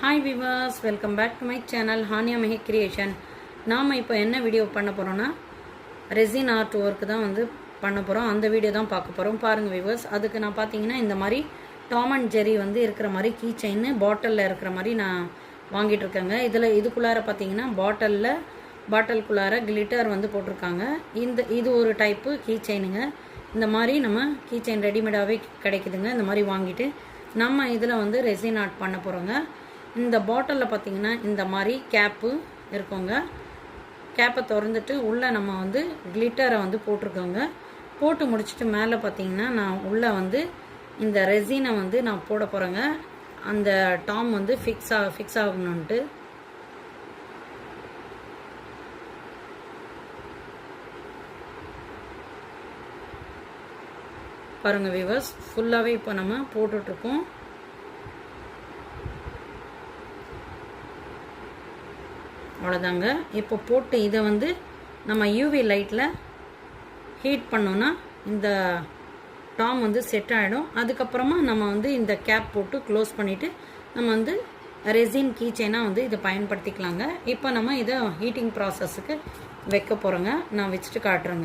Hi viewers, welcome back to my channel Haniya Mehi creation. நாம் இப்போ என்ன வீடியோ பண்ண போகிறோன்னா ரெசின் ஆர்ட் ஒர்க்கு தான் பண்ண போகிறோம். அந்த வீடியோ தான் பார்க்க போகிறோம். பாருங்கள் விவர்ஸ், அதுக்கு நான் பார்த்தீங்கன்னா இந்த மாதிரி டாம் அண்ட் ஜெரி இருக்கிற மாதிரி கீ செயின் பாட்டிலில் இருக்கிற மாதிரி நான் வாங்கிட்டு இருக்கேங்க. இதுக்குள்ளார பார்த்தீங்கன்னா பாட்டிலுக்குள்ளார கிளிட்டர் போட்டிருக்காங்க. இது ஒரு டைப்பு கீ செயினுங்க. இந்த மாதிரி நம்ம கீ செயின் ரெடிமேடாகவே கிடைக்குதுங்க. இந்த மாதிரி வாங்கிட்டு நம்ம இதில் ரெசின் ஆர்ட் பண்ண போகிறோங்க. இந்த பாட்டிலில் பார்த்திங்கன்னா இந்த மாதிரி கேப்பு இருக்குங்க. கேப்பை திறந்துட்டு உள்ளே நம்ம கிளிட்டரை போட்டிருக்கோங்க. போட்டு முடிச்சுட்டு மேலே பார்த்திங்கன்னா நான் உள்ளே இந்த ரெசினை நான் போட போகிறேங்க. அந்த டாம் ஃபிக்ஸ் ஆகணுன்ட்டு. பாருங்கள் வியூவர்ஸ், ஃபுல்லாகவே இப்போ நம்ம போட்டுட்ருக்கோம். அவ்வளோதாங்க. இப்போ போட்டு இதை நம்ம யூவி லைட்டில் ஹீட் பண்ணோன்னா இந்த டாம் செட் ஆகிடும். அதுக்கப்புறமா நம்ம இந்த கேப் போட்டு க்ளோஸ் பண்ணிவிட்டு நம்ம ரெசின் கீ செயினாக இதை பயன்படுத்திக்கலாங்க. இப்போ நம்ம இதை ஹீட்டிங் ப்ராசஸுக்கு வைக்க போகிறோங்க. நான் வச்சுட்டு காட்டுறேங்க.